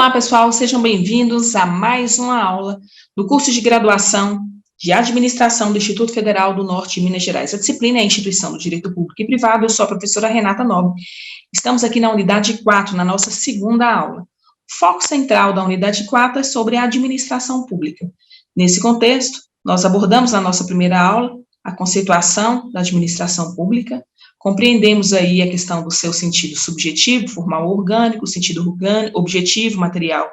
Olá, pessoal, sejam bem-vindos a mais uma aula do curso de graduação de Administração do Instituto Federal do Norte de Minas Gerais. A disciplina é a Instituição do Direito Público e Privado. Eu sou a professora Renata Nobre. Estamos aqui na unidade 4, na nossa segunda aula. O foco central da unidade 4 é sobre a administração pública. Nesse contexto, nós abordamos na nossa primeira aula a conceituação da administração pública, compreendemos aí a questão do seu sentido subjetivo, formal ou orgânico, sentido orgânico, objetivo, material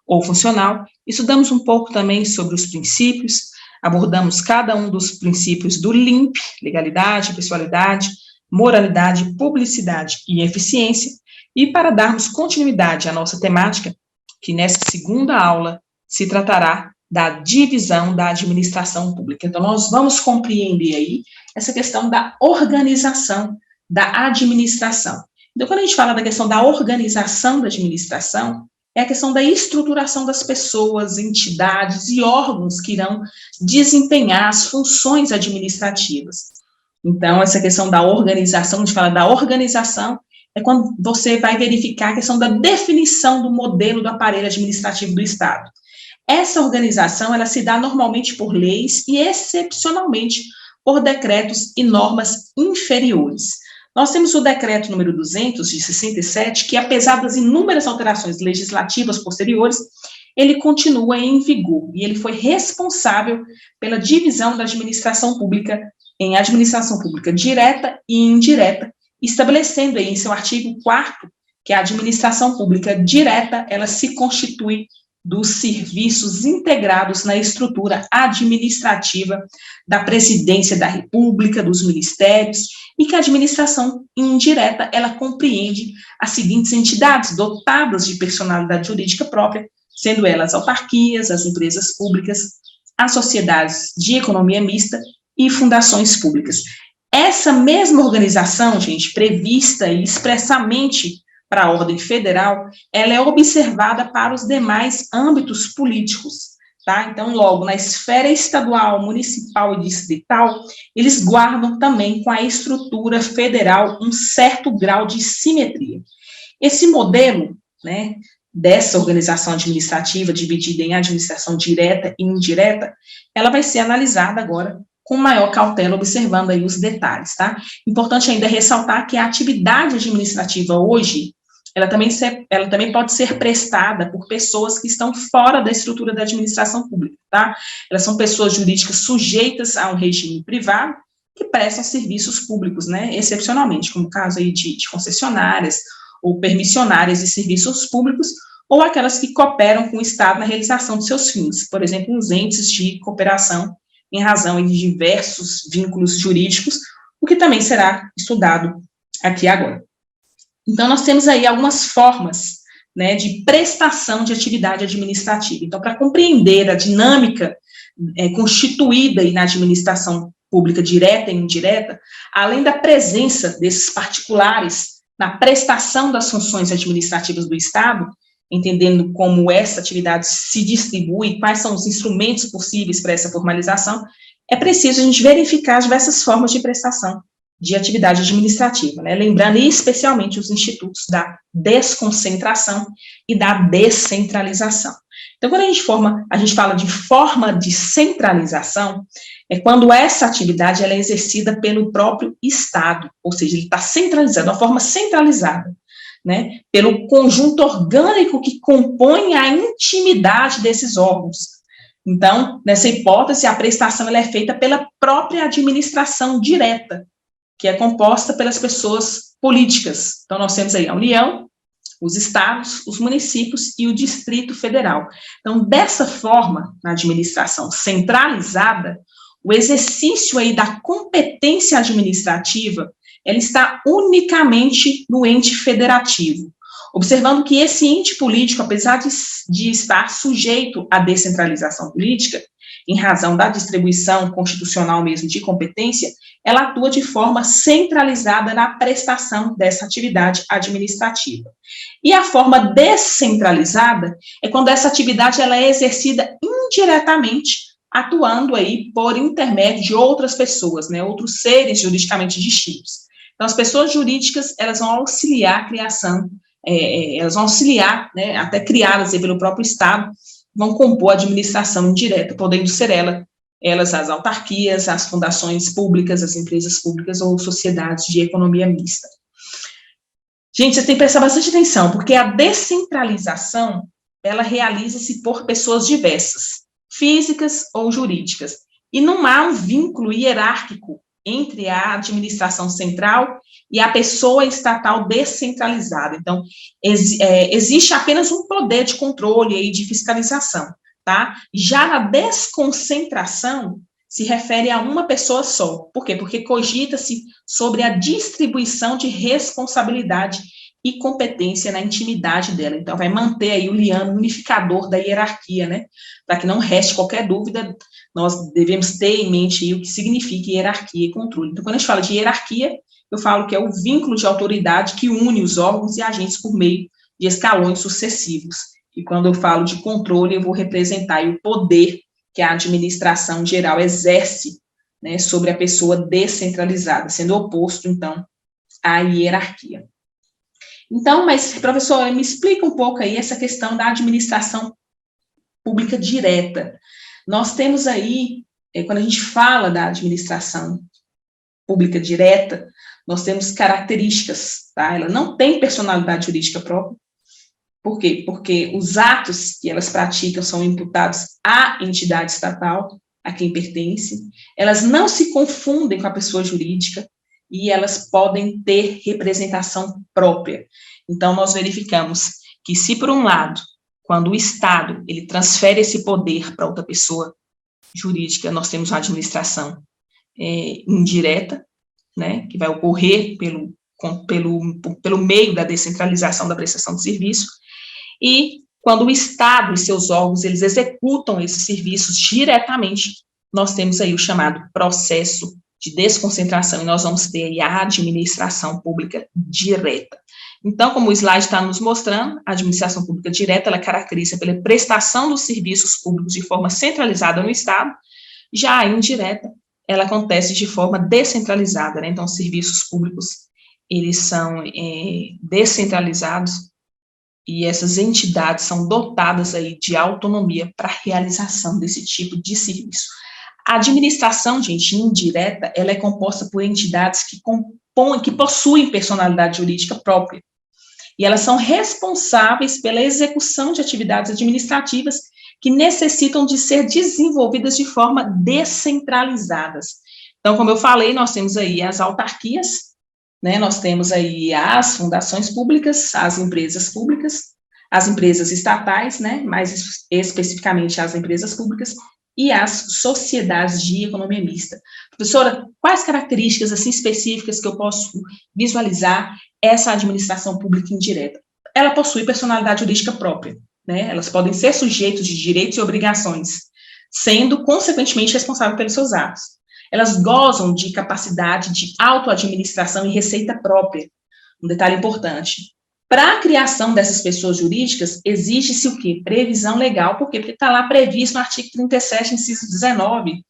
ou funcional. Estudamos um pouco também sobre os princípios, abordamos cada um dos princípios do LIMP, legalidade, pessoalidade, moralidade, publicidade e eficiência. E para darmos continuidade à nossa temática, que nessa segunda aula se tratará da divisão da administração pública. Então, nós vamos compreender aí essa questão da organização da administração. Então, quando a gente fala da questão da organização da administração, é a questão da estruturação das pessoas, entidades e órgãos que irão desempenhar as funções administrativas. Então, essa questão da organização, a gente fala da organização, é quando você vai verificar a questão da definição do modelo do aparelho administrativo do Estado. Essa organização, ela se dá normalmente por leis e, excepcionalmente, por decretos e normas inferiores. Nós temos o decreto número 200, de 67, que, apesar das inúmeras alterações legislativas posteriores, ele continua em vigor, e ele foi responsável pela divisão da administração pública em administração pública direta e indireta, estabelecendo aí em seu artigo 4º que a administração pública direta, ela se constitui dos serviços integrados na estrutura administrativa da Presidência da República, dos ministérios, e que a administração indireta, ela compreende as seguintes entidades dotadas de personalidade jurídica própria, sendo elas autarquias, as empresas públicas, as sociedades de economia mista e fundações públicas. Essa mesma organização, gente, prevista expressamente para a ordem federal, ela é observada para os demais âmbitos políticos, tá? Então, logo, na esfera estadual, municipal e distrital, eles guardam também com a estrutura federal um certo grau de simetria. Esse modelo, né, dessa organização administrativa, dividida em administração direta e indireta, ela vai ser analisada agora com maior cautela, observando aí os detalhes, tá? Importante ainda ressaltar que a atividade administrativa hoje, ela também pode ser prestada por pessoas que estão fora da estrutura da administração pública, tá? Elas são pessoas jurídicas sujeitas a um regime privado que prestam serviços públicos, né, excepcionalmente, como o caso aí de concessionárias ou permissionárias de serviços públicos, ou aquelas que cooperam com o Estado na realização de seus fins, por exemplo, os entes de cooperação em razão de diversos vínculos jurídicos, o que também será estudado aqui agora. Então, nós temos aí algumas formas, né, de prestação de atividade administrativa. Então, para compreender a dinâmica constituída aí na administração pública direta e indireta, além da presença desses particulares na prestação das funções administrativas do Estado, entendendo como essa atividade se distribui, quais são os instrumentos possíveis para essa formalização, é preciso a gente verificar as diversas formas de prestação de atividade administrativa, né? Lembrando especialmente os institutos da desconcentração e da descentralização. Então, quando a gente fala de forma de centralização, é quando essa atividade ela é exercida pelo próprio Estado, ou seja, ele está centralizado, de uma forma centralizada, né? Pelo conjunto orgânico que compõe a intimidade desses órgãos. Então, nessa hipótese, a prestação ela é feita pela própria administração direta, que é composta pelas pessoas políticas. Então, nós temos aí a União, os estados, os municípios e o Distrito Federal. Então, dessa forma, na administração centralizada, o exercício aí da competência administrativa, ela está unicamente no ente federativo, observando que esse ente político, apesar de estar sujeito à descentralização política, em razão da distribuição constitucional mesmo de competência, ela atua de forma centralizada na prestação dessa atividade administrativa. E a forma descentralizada é quando essa atividade ela é exercida indiretamente, atuando aí por intermédio de outras pessoas, né, outros seres juridicamente distintos. Então, as pessoas jurídicas, elas vão auxiliar a criação elas vão auxiliar, né, até criadas aí pelo próprio Estado, vão compor a administração indireta, podendo ser elas as autarquias, as fundações públicas, as empresas públicas ou sociedades de economia mista. Gente, vocês têm que prestar bastante atenção, porque a descentralização, ela realiza-se por pessoas diversas, físicas ou jurídicas, e não há um vínculo hierárquico entre a administração central e a pessoa estatal descentralizada. Então, existe apenas um poder de controle e de fiscalização, tá? Já na desconcentração, se refere a uma pessoa só. Por quê? Porque cogita-se sobre a distribuição de responsabilidade e competência na intimidade dela. Então, vai manter aí o liame unificador da hierarquia, né? Para que não reste qualquer dúvida, nós devemos ter em mente aí o que significa hierarquia e controle. Então, quando a gente fala de hierarquia, eu falo que é o vínculo de autoridade que une os órgãos e agentes por meio de escalões sucessivos. E quando eu falo de controle, eu vou representar aí o poder que a administração geral exerce, né, sobre a pessoa descentralizada, sendo oposto, então, à hierarquia. Então, mas, professora, me explica um pouco aí essa questão da administração pública direta. Nós temos aí, quando a gente fala da administração pública direta, nós temos características, tá? Ela não tem personalidade jurídica própria. Por quê? Porque os atos que elas praticam são imputados à entidade estatal, a quem pertence, elas não se confundem com a pessoa jurídica e elas podem ter representação própria. Então, nós verificamos que se, por um lado, quando o Estado ele transfere esse poder para outra pessoa jurídica, nós temos uma administração indireta, né, que vai ocorrer pelo meio da descentralização da prestação de serviço, e quando o Estado e seus órgãos, eles executam esses serviços diretamente, nós temos aí o chamado processo de desconcentração, e nós vamos ter aí a administração pública direta. Então, como o slide está nos mostrando, a administração pública direta, ela caracteriza pela prestação dos serviços públicos de forma centralizada no Estado, já a indireta, ela acontece de forma descentralizada, né? Então, os serviços públicos, eles são descentralizados, e essas entidades são dotadas aí de autonomia para a realização desse tipo de serviço. A administração, gente, indireta, ela é composta por entidades que possuem personalidade jurídica própria, e elas são responsáveis pela execução de atividades administrativas que necessitam de ser desenvolvidas de forma descentralizadas. Então, como eu falei, nós temos aí as autarquias, né, nós temos aí as fundações públicas, as empresas estatais, né, mais especificamente as empresas públicas, e as sociedades de economia mista. Professora, quais características assim específicas que eu posso visualizar essa administração pública indireta? Ela possui personalidade jurídica própria, né, elas podem ser sujeitos de direitos e obrigações, sendo, consequentemente, responsáveis pelos seus atos. Elas gozam de capacidade de autoadministração e receita própria. Um detalhe importante. Para a criação dessas pessoas jurídicas, exige-se o quê? Previsão legal. Por quê? Porque está lá previsto no artigo 37, inciso 19,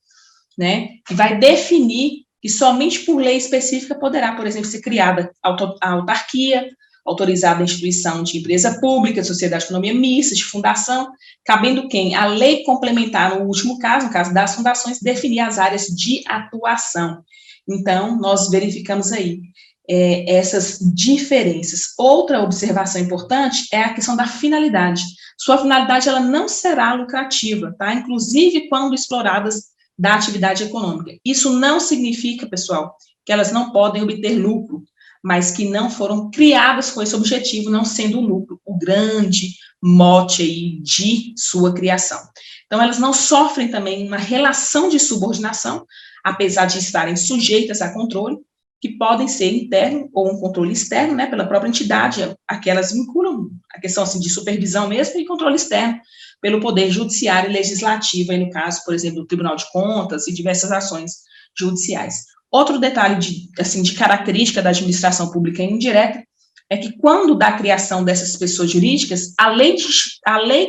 né, que vai definir que somente por lei específica poderá, por exemplo, ser criada a autarquia, autorizada a instituição de empresa pública, de sociedade de economia mista, de fundação, cabendo quem? A lei complementar, no último caso, no caso das fundações, definir as áreas de atuação. Então, nós verificamos aí essas diferenças. Outra observação importante é a questão da finalidade. Sua finalidade, ela não será lucrativa, tá? Inclusive quando exploradas da atividade econômica. Isso não significa, pessoal, que elas não podem obter lucro, mas que não foram criadas com esse objetivo, não sendo o lucro o grande mote aí de sua criação. Então, elas não sofrem também uma relação de subordinação, apesar de estarem sujeitas a controle, que podem ser interno ou um controle externo, né, pela própria entidade, a que elas vinculam a questão assim, de supervisão mesmo, e controle externo pelo Poder Judiciário e Legislativo, aí no caso, por exemplo, do Tribunal de Contas e diversas ações judiciais. Outro detalhe de característica da administração pública indireta é que quando da criação dessas pessoas jurídicas, a lei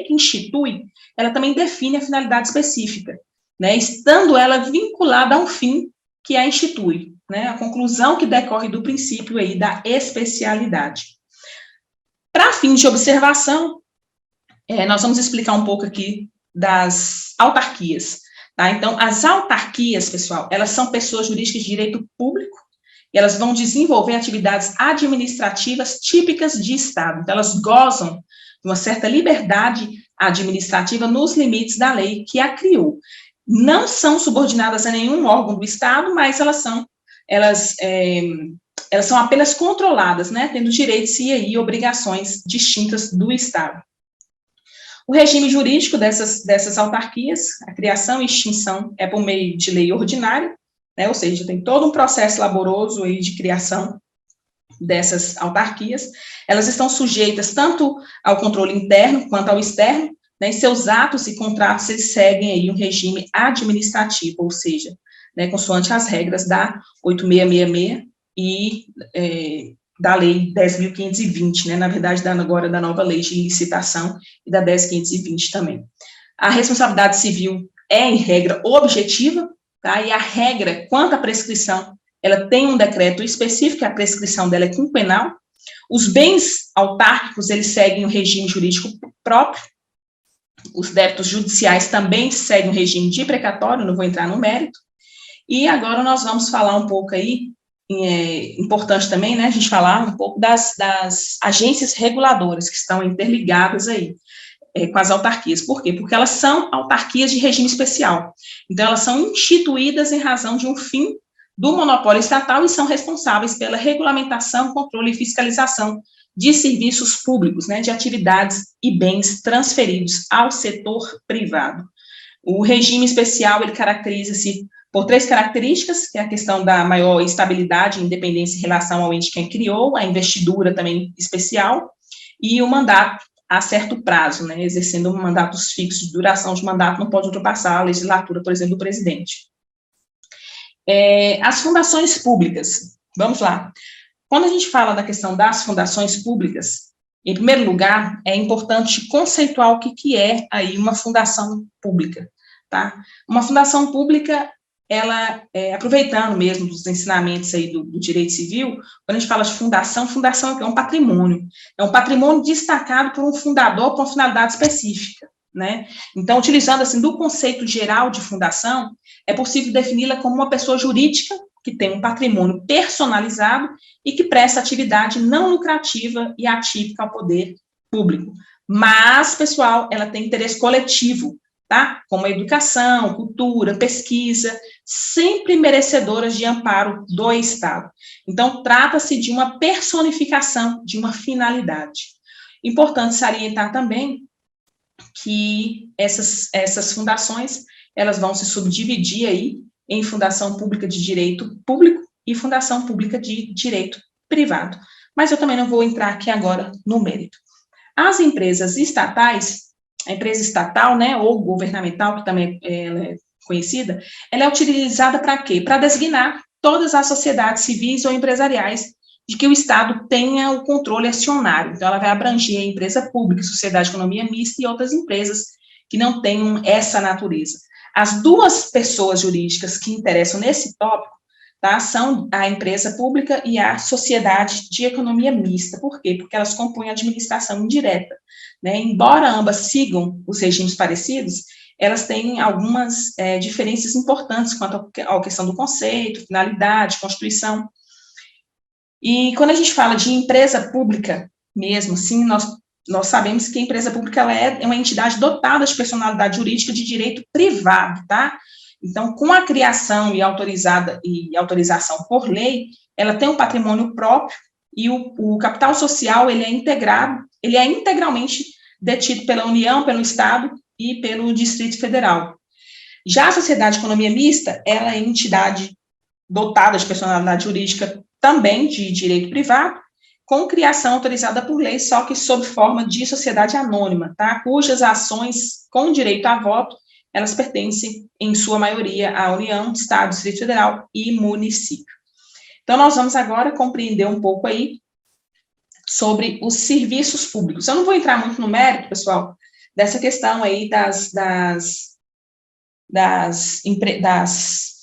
que institui, ela também define a finalidade específica, né, estando ela vinculada a um fim que a institui, né, a conclusão que decorre do princípio aí da especialidade. Para fim de observação, nós vamos explicar um pouco aqui das autarquias, tá? Então, as autarquias, pessoal, elas são pessoas jurídicas de direito público e elas vão desenvolver atividades administrativas típicas de Estado. Então, elas gozam de uma certa liberdade administrativa nos limites da lei que a criou. Não são subordinadas a nenhum órgão do Estado, mas elas são apenas controladas, né, tendo direitos e aí obrigações distintas do Estado. O regime jurídico dessas autarquias, a criação e extinção é por meio de lei ordinária, né, ou seja, tem todo um processo laboroso aí de criação dessas autarquias. Elas estão sujeitas tanto ao controle interno quanto ao externo, né, e seus atos e contratos, eles seguem aí um regime administrativo, ou seja, né, consoante as regras da 8666 e da lei 10.520, né, na verdade, agora da nova lei de licitação e da 10.520 também. A responsabilidade civil é, em regra, objetiva, tá, e a regra quanto à prescrição, ela tem um decreto específico, a prescrição dela é quinquenal. Os bens autárquicos, eles seguem o regime jurídico próprio. Os débitos judiciais também seguem o regime de precatório, não vou entrar no mérito. E agora nós vamos falar um pouco aí, importante também, né, a gente falar um pouco das agências reguladoras que estão interligadas aí com as autarquias. Por quê? Porque elas são autarquias de regime especial. Então, elas são instituídas em razão de um fim do monopólio estatal e são responsáveis pela regulamentação, controle e fiscalização de serviços públicos, né, de atividades e bens transferidos ao setor privado. O regime especial, ele caracteriza-se por 3 características, que é a questão da maior estabilidade e independência em relação ao ente que criou, a investidura também especial, e o mandato a certo prazo, né, exercendo mandatos fixos de duração de mandato, não pode ultrapassar a legislatura, por exemplo, do presidente. As fundações públicas, vamos lá. Quando a gente fala da questão das fundações públicas, em primeiro lugar, é importante conceituar o que é aí uma fundação pública, tá? Uma fundação pública, ela, aproveitando mesmo dos ensinamentos aí do direito civil, quando a gente fala de fundação é um patrimônio destacado por um fundador com uma finalidade específica, né? Então, utilizando assim do conceito geral de fundação, é possível defini-la como uma pessoa jurídica que tem um patrimônio personalizado e que presta atividade não lucrativa e atípica ao poder público. Mas, pessoal, ela tem interesse coletivo, tá? Como a educação, cultura, pesquisa, sempre merecedoras de amparo do Estado. Então, trata-se de uma personificação de uma finalidade. Importante salientar também que essas fundações, elas vão se subdividir aí em fundação pública de direito público e fundação pública de direito privado. Mas eu também não vou entrar aqui agora no mérito. As empresas estatais, a empresa estatal, né, ou governamental, que também é conhecida, ela é utilizada para quê? Para designar todas as sociedades civis ou empresariais de que o Estado tenha o controle acionário. Então, ela vai abranger a empresa pública, sociedade de economia mista e outras empresas que não tenham essa natureza. As 2 pessoas jurídicas que interessam nesse tópico, tá, são a empresa pública e a sociedade de economia mista. Por quê? Porque elas compõem a administração indireta, né? Embora ambas sigam os regimes parecidos, elas têm algumas diferenças importantes quanto à questão do conceito, finalidade, constituição. E quando a gente fala de empresa pública mesmo, sim, nós sabemos que a empresa pública ela é uma entidade dotada de personalidade jurídica de direito privado, tá? Então, com a criação e autorização por lei, ela tem um patrimônio próprio e o capital social, ele é integralmente detido pela União, pelo Estado e pelo Distrito Federal. Já a sociedade de economia mista, ela é entidade dotada de personalidade jurídica também de direito privado, com criação autorizada por lei, só que sob forma de sociedade anônima, tá? Cujas ações com direito a voto, elas pertencem, em sua maioria, à União, Estado, Distrito Federal e município. Então, nós vamos agora compreender um pouco aí sobre os serviços públicos. Eu não vou entrar muito no mérito, pessoal, dessa questão aí das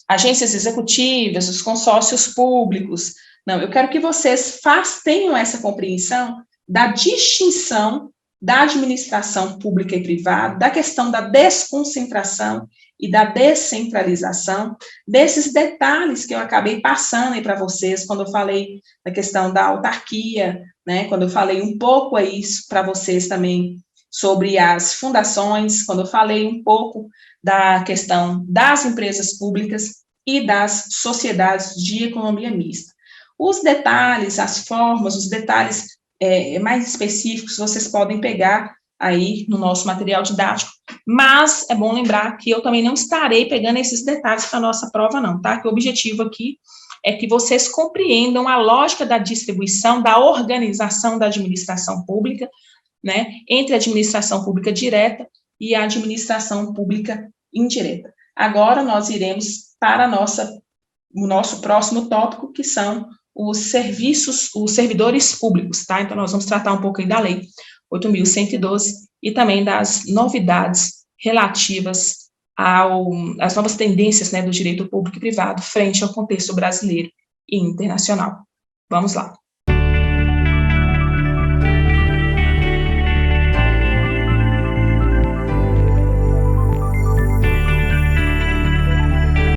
agências executivas, os consórcios públicos. Não, eu quero que vocês tenham essa compreensão da distinção da administração pública e privada, da questão da desconcentração e da descentralização, desses detalhes que eu acabei passando aí para vocês, quando eu falei da questão da autarquia, né, quando eu falei um pouco aí para vocês também sobre as fundações, quando eu falei um pouco da questão das empresas públicas e das sociedades de economia mista. Os detalhes, as formas, os detalhes mais específicos, vocês podem pegar aí no nosso material didático, mas é bom lembrar que eu também não estarei pegando esses detalhes para a nossa prova, não, tá? Que o objetivo aqui é que vocês compreendam a lógica da distribuição, da organização da administração pública, né, entre a administração pública direta e a administração pública indireta. Agora nós iremos para o nosso próximo tópico, que são os serviços, os servidores públicos, tá? Então, nós vamos tratar um pouco aí da Lei 8.112 e também das novidades relativas às novas tendências, né, do direito público e privado frente ao contexto brasileiro e internacional. Vamos lá.